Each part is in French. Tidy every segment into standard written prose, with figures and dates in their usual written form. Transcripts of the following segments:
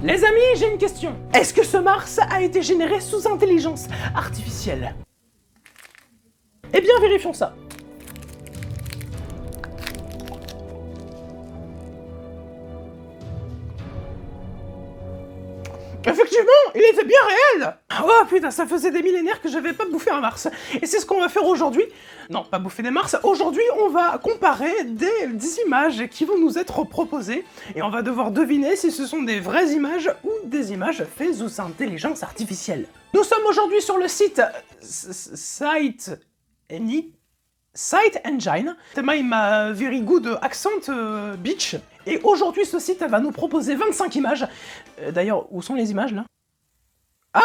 Les amis, j'ai une question. Est-ce que ce Mars a été généré sous intelligence artificielle? Eh bien, vérifions ça. Effectivement, il était bien réel. Oh putain, ça faisait des millénaires que j'avais pas bouffé un Mars. Et c'est ce qu'on va faire aujourd'hui. Non, pas bouffer des Mars. Aujourd'hui, on va comparer des images qui vont nous être proposées. Et on va devoir deviner si ce sont des vraies images ou des images faites sous intelligence artificielle. Nous sommes aujourd'hui sur le site Site Engine. My very good accent bitch. Et aujourd'hui, ce site va nous proposer 25 images. D'ailleurs, où sont les images, là? Ah!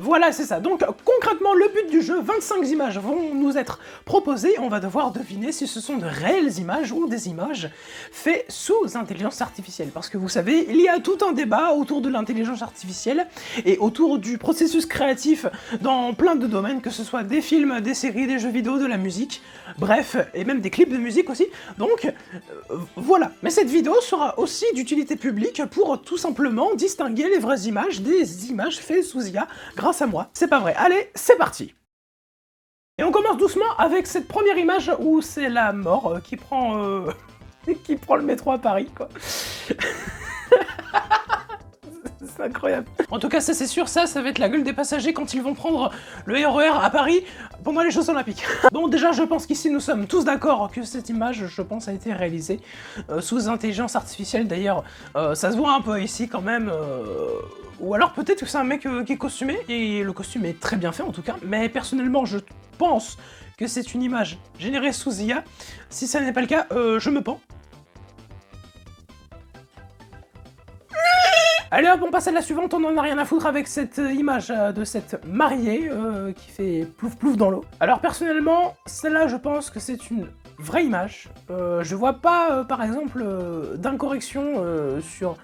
Voilà, c'est ça. Donc, concrètement, le but du jeu, 25 images vont nous être proposées. On va devoir deviner si ce sont de réelles images ou des images faites sous intelligence artificielle. Parce que vous savez, il y a tout un débat autour de l'intelligence artificielle et autour du processus créatif dans plein de domaines, que ce soit des films, des séries, des jeux vidéo, de la musique, bref, et même des clips de musique aussi. Donc, voilà. Mais cette vidéo sera aussi d'utilité publique pour tout simplement distinguer les vraies images des images faites sous IA grâce à moi. C'est pas vrai. Allez, c'est parti. Et on commence doucement avec cette première image où c'est la mort qui prend qui prend le métro à Paris, quoi. C'est incroyable. En tout cas, ça c'est sûr, ça va être la gueule des passagers quand ils vont prendre le RER à Paris pendant les Jeux Olympiques. Bon, déjà, je pense qu'ici nous sommes tous d'accord que cette image, je pense, a été réalisée sous intelligence artificielle. D'ailleurs, ça se voit un peu ici quand même. Ou alors peut-être que c'est un mec qui est costumé, et le costume est très bien fait en tout cas. Mais personnellement, je pense que c'est une image générée sous IA. Si ça n'est pas le cas, je me pends. Allez hop, on passe à la suivante, on en a rien à foutre avec cette image de cette mariée qui fait plouf plouf dans l'eau. Alors personnellement, celle-là je pense que c'est une vraie image. Je vois pas par exemple d'incorrection sur...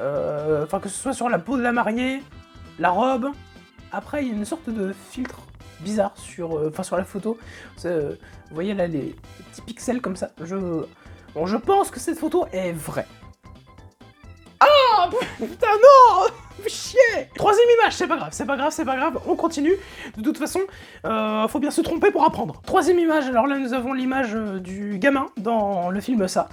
Enfin que ce soit sur la peau de la mariée, la robe. Après il y a une sorte de filtre bizarre sur la photo. Vous voyez là les petits pixels comme ça. Bon, je pense que cette photo est vraie. Ah putain non, chier. Troisième image, c'est pas grave, on continue. De toute façon, faut bien se tromper pour apprendre. Troisième image, alors là nous avons l'image du gamin dans le film Ça,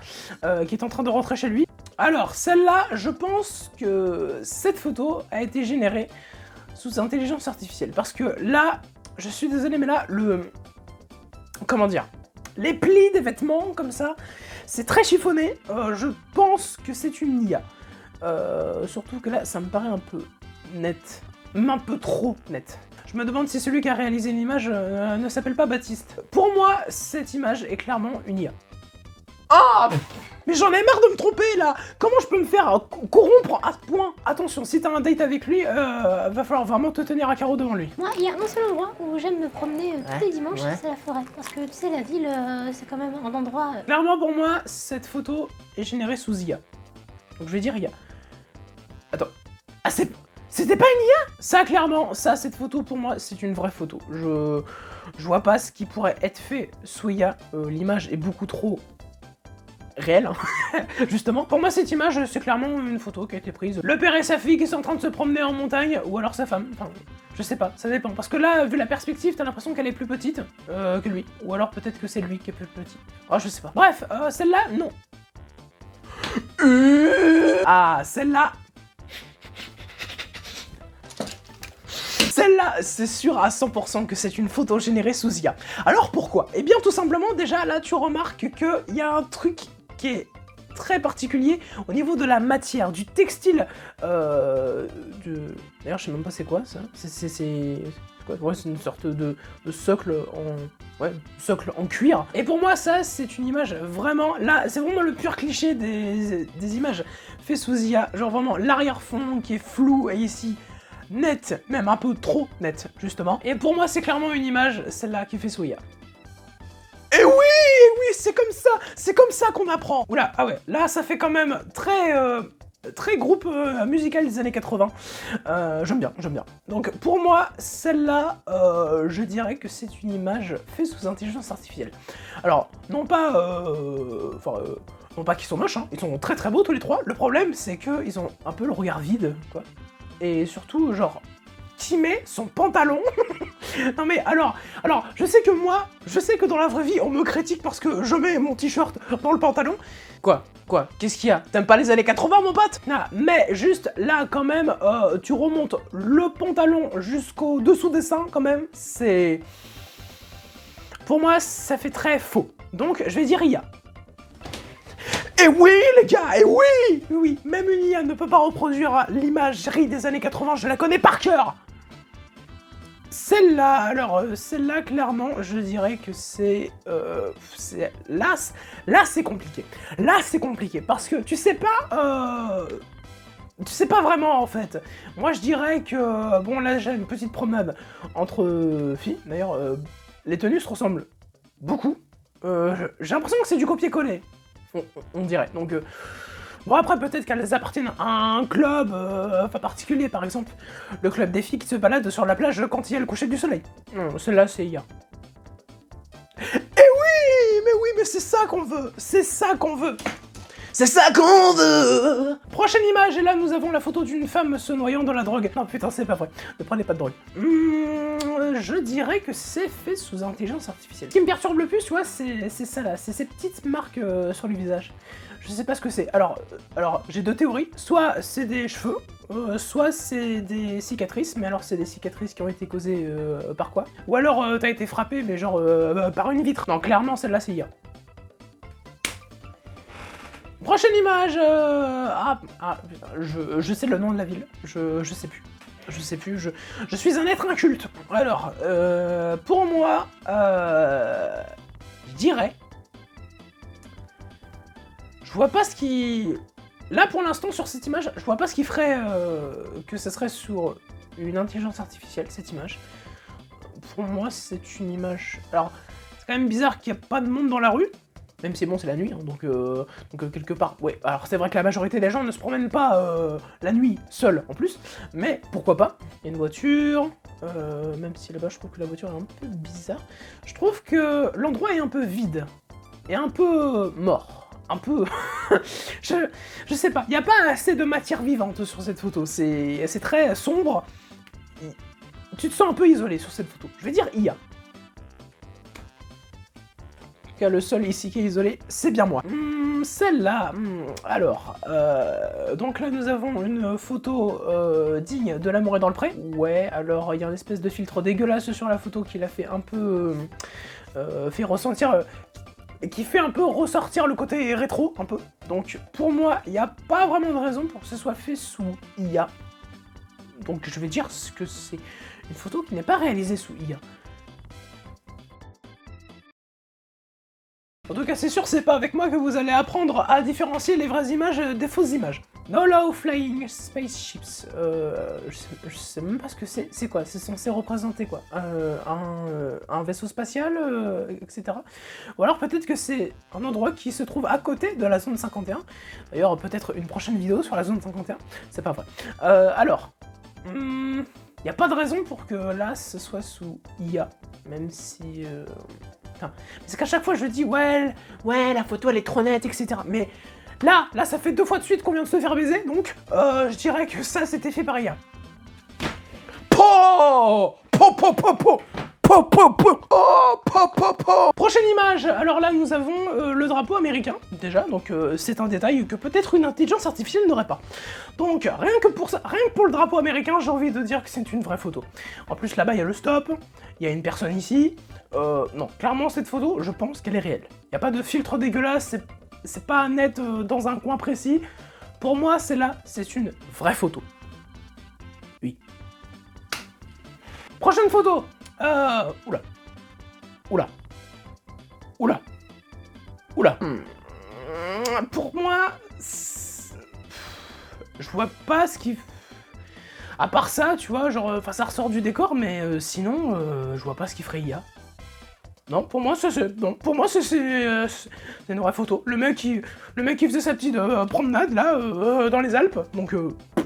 qui est en train de rentrer chez lui. Alors celle-là, je pense que cette photo a été générée sous intelligence artificielle. Parce que là, je suis désolé, mais là, comment dire, les plis des vêtements, comme ça, c'est très chiffonné. Je pense que c'est une IA. Surtout que là, ça me paraît un peu net. Un peu trop net. Je me demande si celui qui a réalisé l'image ne s'appelle pas Baptiste. Pour moi, cette image est clairement une IA. Ah, mais j'en ai marre de me tromper là. Comment je peux me faire corrompre à ce point? Attention, si t'as un date avec lui, va falloir vraiment te tenir à carreau devant lui. Moi, il y a un seul endroit où j'aime me promener tous les dimanches, c'est la forêt. Parce que tu sais, la ville, c'est quand même un endroit... Clairement pour moi, cette photo est générée sous IA. Donc je vais dire IA. Attends. Ah, c'était pas une IA? Ça, clairement, cette photo, pour moi, c'est une vraie photo. Je vois pas ce qui pourrait être fait sous IA. L'image est beaucoup trop réelle, hein. Justement. Pour moi, cette image, c'est clairement une photo qui a été prise. Le père et sa fille qui sont en train de se promener en montagne, ou alors sa femme. Enfin, je sais pas, ça dépend. Parce que là, vu la perspective, t'as l'impression qu'elle est plus petite que lui. Ou alors peut-être que c'est lui qui est plus petit. Ah, je sais pas. Bref, celle-là, non. Ah, celle-là... Celle-là, c'est sûr à 100% que c'est une photo générée sous IA. Alors pourquoi? Eh bien tout simplement, déjà là tu remarques qu'il y a un truc qui est très particulier au niveau de la matière, du textile, D'ailleurs je sais même pas c'est quoi ça, c'est quoi? Ouais, c'est une sorte de socle en... Ouais, socle en cuir. Et pour moi ça c'est une image vraiment, là c'est vraiment le pur cliché des images faites sous IA, genre vraiment l'arrière-fond qui est flou et ici net, même un peu trop net, justement. Et pour moi, c'est clairement une image, celle-là, qui fait sous IA. Et oui, c'est comme ça qu'on apprend. Oula, ah ouais, là, ça fait quand même très groupe musical des années 80. J'aime bien. Donc, pour moi, celle-là, je dirais que c'est une image faite sous intelligence artificielle. Alors, non pas, Non pas qu'ils sont moches, hein, ils sont très très beaux tous les trois. Le problème, c'est qu'ils ont un peu le regard vide, quoi. Et surtout, genre, qui met son pantalon. Non mais alors, je sais que dans la vraie vie, on me critique parce que je mets mon t-shirt dans le pantalon. Quoi? Qu'est-ce qu'il y a? T'aimes pas les années 80, mon pote? Ah, mais juste là, quand même, tu remontes le pantalon jusqu'au dessous des seins, quand même, c'est... Pour moi, ça fait très faux. Donc, je vais dire IA. Et oui, les gars, et oui! Oui, même une IA ne peut pas reproduire l'imagerie des années 80, je la connais par cœur! Celle-là, alors, celle-là, clairement, je dirais que c'est... là, c'est compliqué. Là, c'est compliqué, parce que tu sais pas... tu sais pas vraiment, en fait. Moi, je dirais que... Bon, là, j'ai une petite promenade entre filles. D'ailleurs, les tenues se ressemblent beaucoup. J'ai l'impression que c'est du copier-coller. On dirait, donc... Bon, après, peut-être qu'elles appartiennent à un club particulier, par exemple. Le club des filles qui se baladent sur la plage quand il y a le coucher du soleil. Non, celle-là, c'est IA. Eh oui, mais c'est ça qu'on veut. C'est ça qu'on veut. C'est ça qu'on veut. Prochaine image, et là, nous avons la photo d'une femme se noyant dans la drogue. Non, putain, c'est pas vrai. Ne prenez pas de drogue. Je dirais que c'est fait sous intelligence artificielle. Ce qui me perturbe le plus, tu vois, c'est ça là. C'est ces petites marques sur le visage. Je sais pas ce que c'est. Alors j'ai deux théories. Soit c'est des cheveux, soit c'est des cicatrices. Mais alors c'est des cicatrices qui ont été causées par quoi? Ou alors t'as été frappé, mais genre par une vitre. Non, clairement celle-là c'est IA. Prochaine image. Putain, je sais le nom de la ville. Je sais plus. Je sais plus. Je suis un être inculte. Alors pour moi, je dirais. Je vois pas ce qui... Là, pour l'instant, sur cette image, je vois pas ce qui ferait que ça serait sur une intelligence artificielle, cette image. Pour moi, c'est une image... Alors, c'est quand même bizarre qu'il n'y a pas de monde dans la rue, même si bon, c'est la nuit, hein, donc quelque part... Ouais, alors c'est vrai que la majorité des gens ne se promènent pas la nuit, seuls, en plus, mais pourquoi pas? Il y a une voiture, même si là-bas, je trouve que la voiture est un peu bizarre. Je trouve que l'endroit est un peu vide, et un peu mort. Un peu... je sais pas, il n'y a pas assez de matière vivante sur cette photo, c'est très sombre. Tu te sens un peu isolé sur cette photo. Je vais dire IA. Car le seul ici qui est isolé, c'est bien moi. Celle-là, alors... donc là, nous avons une photo digne de l'amour est dans le pré. Ouais, alors il y a une espèce de filtre dégueulasse sur la photo qui l'a fait un peu... fait ressentir... qui fait un peu ressortir le côté rétro, un peu. Donc, pour moi, il n'y a pas vraiment de raison pour que ce soit fait sous IA. Donc, je vais dire que c'est une photo qui n'est pas réalisée sous IA. En tout cas, c'est sûr, c'est pas avec moi que vous allez apprendre à différencier les vraies images des fausses images. No Low Flying Spaceships. Je sais même pas ce que c'est. C'est quoi? C'est censé représenter quoi? Un vaisseau spatial, etc. Ou alors peut-être que c'est un endroit qui se trouve à côté de la zone 51. D'ailleurs, peut-être une prochaine vidéo sur la zone 51. C'est pas vrai. Alors, y a pas de raison pour que là, ce soit sous IA. Même si... c'est qu'à chaque fois je dis ouais la photo elle est trop nette, etc. Mais là ça fait 2 fois de suite qu'on vient de se faire baiser, donc je dirais que ça c'était fait par IA. Prochaine image. Alors là nous avons le drapeau américain déjà, donc c'est un détail que peut-être une intelligence artificielle n'aurait pas. Donc rien que pour ça, rien que pour le drapeau américain, j'ai envie de dire que c'est une vraie photo. En plus là-bas il y a le stop, il y a une personne ici. Non, clairement cette photo, je pense qu'elle est réelle. Il n'y a pas de filtre dégueulasse, c'est pas net dans un coin précis. Pour moi, celle-là, c'est une vraie photo. Oui. Prochaine photo. Oula. Pour moi, je vois pas ce qui... À part ça, tu vois, genre, ça ressort du décor, mais sinon, je vois pas ce qui ferait IA. Non, pour moi, c'est une vraie photo. Le mec qui faisait sa petite promenade, là, dans les Alpes, donc,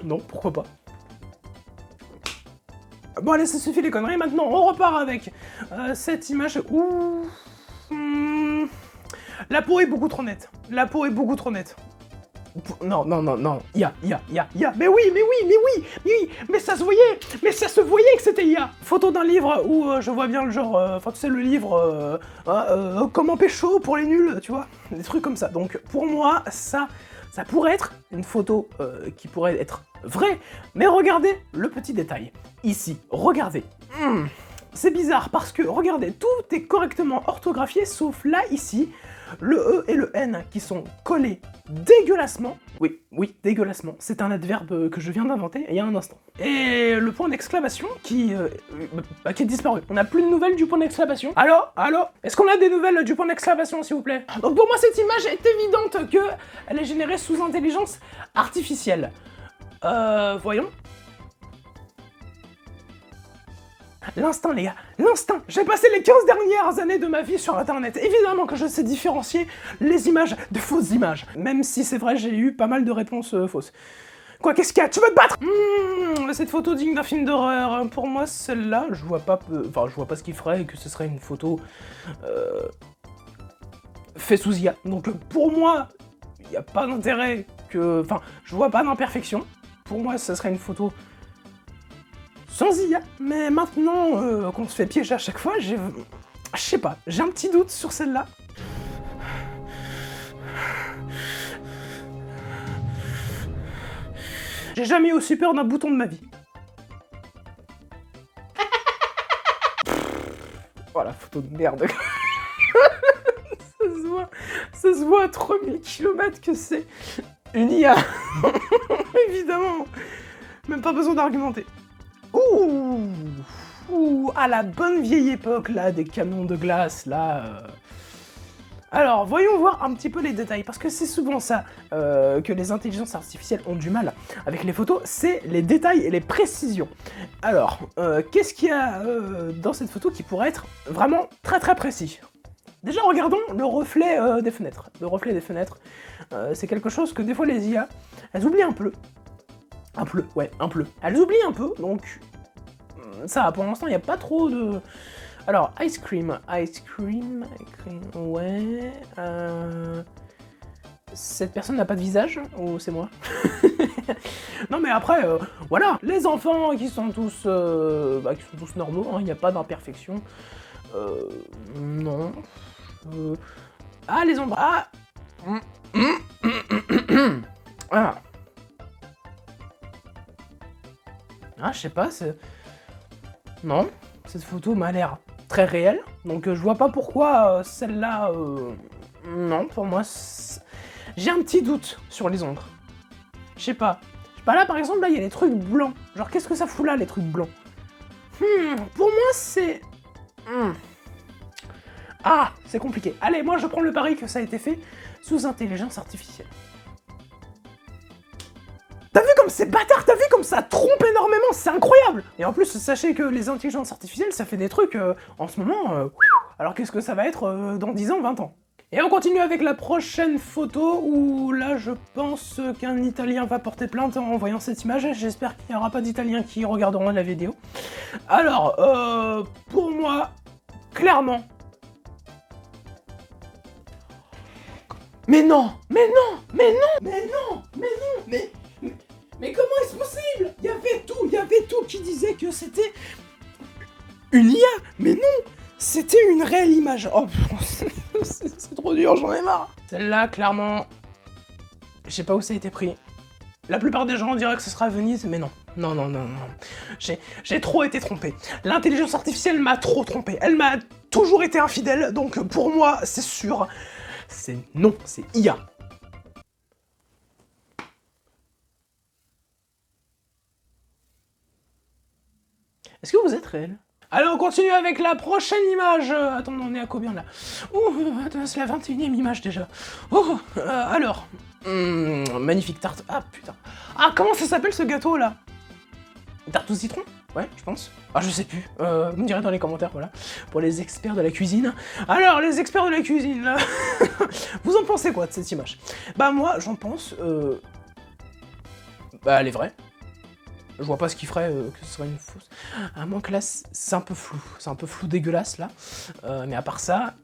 non, pourquoi pas. Bon, allez, ça suffit les conneries, maintenant, on repart avec cette image où... La peau est beaucoup trop nette. La peau est beaucoup trop nette. Non, non, non, non, IA. Mais oui, mais ça se voyait que c'était IA. Photo d'un livre où je vois bien le genre, enfin tu sais le livre, comment pécho pour les nuls, tu vois, des trucs comme ça. Donc pour moi, ça pourrait être une photo qui pourrait être vraie, mais regardez le petit détail. Ici, regardez. C'est bizarre parce que, regardez, tout est correctement orthographié, sauf là, ici, le E et le N qui sont collés dégueulassement. Oui, dégueulassement. C'est un adverbe que je viens d'inventer il y a un instant. Et le point d'exclamation qui est disparu. On n'a plus de nouvelles du point d'exclamation. Allô? Est-ce qu'on a des nouvelles du point d'exclamation, s'il vous plaît? Donc pour moi, cette image est évidente qu'elle est générée sous intelligence artificielle. Voyons. L'instinct, les gars, l'instinct. J'ai passé les 15 dernières années de ma vie sur Internet. Évidemment que je sais différencier les images de fausses images. Même si c'est vrai, j'ai eu pas mal de réponses fausses. Quoi, qu'est-ce qu'il y a? Tu veux te battre? Cette photo digne d'un film d'horreur. Pour moi, celle-là, je vois pas ce qu'il ferait et que ce serait une photo fait sous IA. Donc pour moi, il n'y a pas d'intérêt que... Enfin, je vois pas d'imperfection. Pour moi, ce serait une photo... sans IA, mais maintenant qu'on se fait piéger à chaque fois, je sais pas, j'ai un petit doute sur celle-là. J'ai jamais eu aussi peur d'un bouton de ma vie. Voilà, photo de merde. ça se voit à 3000 km que c'est une IA. Évidemment, même pas besoin d'argumenter. Ouh, à la bonne vieille époque, là, des camions de glace, là... Alors, voyons voir un petit peu les détails, parce que c'est souvent ça que les intelligences artificielles ont du mal avec les photos, c'est les détails et les précisions. Alors, qu'est-ce qu'il y a dans cette photo qui pourrait être vraiment très très précis? Déjà, regardons le reflet des fenêtres. Le reflet des fenêtres, c'est quelque chose que des fois les IA, elles oublient un peu. Un peu. Elles oublient un peu, donc ça, pour l'instant, il n'y a pas trop de... Alors, ice cream, ouais... Cette personne n'a pas de visage, ou c'est moi? Non mais après, voilà, les enfants qui sont tous normaux, il n'y a pas d'imperfection. Non... Ah, les ombres... Ah. Ah, je sais pas, c'est... Non, cette photo m'a l'air très réelle, donc je vois pas pourquoi celle-là... Non, pour moi, j'ai un petit doute sur les ombres. Je sais pas. Là, par exemple, là, il y a des trucs blancs. Genre, qu'est-ce que ça fout là, les trucs blancs? Pour moi, c'est... Ah, c'est compliqué. Allez, moi, je prends le pari que ça a été fait sous intelligence artificielle. T'as vu comme c'est bâtard? T'as vu comme ça trompe énormément? C'est incroyable! Et en plus, sachez que les intelligences artificielles, ça fait des trucs en ce moment... alors qu'est-ce que ça va être dans 10 ans, 20 ans? Et on continue avec la prochaine photo, où là, je pense qu'un Italien va porter plainte en voyant cette image. J'espère qu'il n'y aura pas d'Italiens qui regarderont la vidéo. Alors, pour moi, clairement... Mais comment est-ce possible? Il y avait tout qui disait que c'était une IA, mais non, c'était une réelle image. Oh, c'est trop dur, j'en ai marre. Celle-là, clairement, je sais pas où ça a été pris. La plupart des gens diraient que ce sera à Venise, mais non. Non. J'ai trop été trompé. L'intelligence artificielle m'a trop trompé. Elle m'a toujours été infidèle, donc pour moi, c'est sûr, c'est non, c'est IA. Est-ce que vous êtes réel? Allez, on continue avec la prochaine image. Attends, on est à combien là? Oh, c'est la 21e image déjà. Oh, alors. Magnifique tarte. Ah putain. Ah, comment ça s'appelle ce gâteau là? Tarte au citron? Ouais, je pense. Ah, je sais plus. Vous me direz dans les commentaires, voilà. Pour les experts de la cuisine. Alors, les experts de la cuisine, là. Vous en pensez quoi de cette image? Bah, moi, j'en pense... Bah, elle est vraie. Je vois pas ce qui ferait que ce serait une fausse. À moins que là, c'est un peu flou. C'est un peu flou dégueulasse, là. Mais à part ça...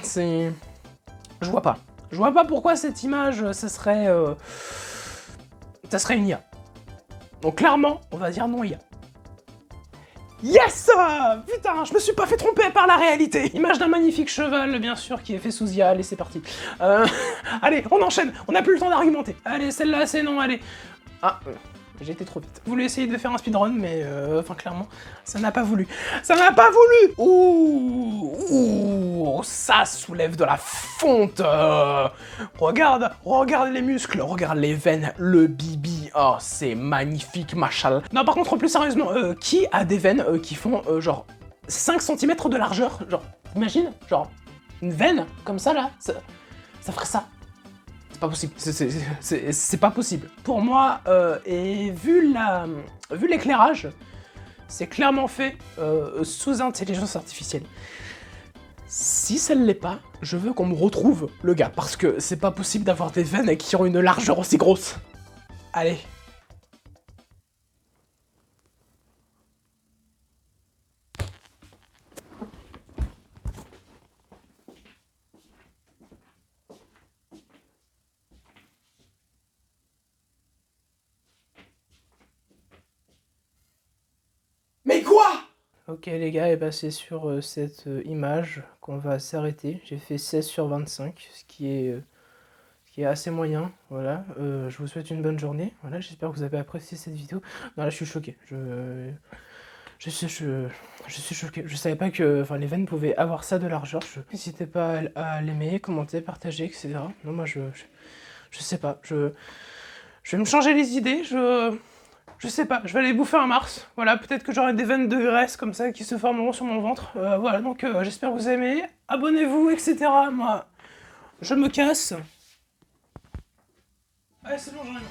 C'est... Je vois pas. Je vois pas pourquoi cette image, ça serait une IA. Donc clairement, on va dire non IA. Yes! Putain, je me suis pas fait tromper par la réalité. Image d'un magnifique cheval, bien sûr, qui est fait sous IA. Allez, c'est parti. Allez, on enchaîne. On n'a plus le temps d'argumenter. Allez, celle-là, c'est non, allez. Ah, j'ai été trop vite. Je voulais essayer de faire un speedrun, mais enfin, clairement, ça n'a pas voulu. Ça n'a pas voulu! Ouh, ça soulève de la fonte. Regarde les muscles, regarde les veines, le bibi. Oh, c'est magnifique, machallah. Non, par contre, plus sérieusement, qui a des veines qui font genre 5 cm de largeur? Genre, imagine, genre, une veine comme ça, là, ça ferait ça. C'est pas possible, c'est pas possible. Pour moi, et vu l'éclairage, c'est clairement fait sous intelligence artificielle. Si ça ne l'est pas, je veux qu'on me retrouve le gars, parce que c'est pas possible d'avoir des veines qui ont une largeur aussi grosse. Allez. Mais quoi? Ok les gars, et bah c'est sur cette image qu'on va s'arrêter. J'ai fait 16 sur 25, ce qui est assez moyen, voilà. Je vous souhaite une bonne journée, voilà, j'espère que vous avez apprécié cette vidéo. Non là je suis choqué, je suis choqué, je savais pas que les veines pouvaient avoir ça de largeur. N'hésitez pas à l'aimer, commenter, partager, etc. Non moi je sais pas, je vais me changer les idées, je sais pas, je vais aller bouffer un Mars, voilà, peut-être que j'aurai des veines de graisse comme ça qui se formeront sur mon ventre, voilà, donc j'espère que vous aimez, abonnez-vous, etc. Moi, je me casse. Allez, c'est bon, j'en ai marre.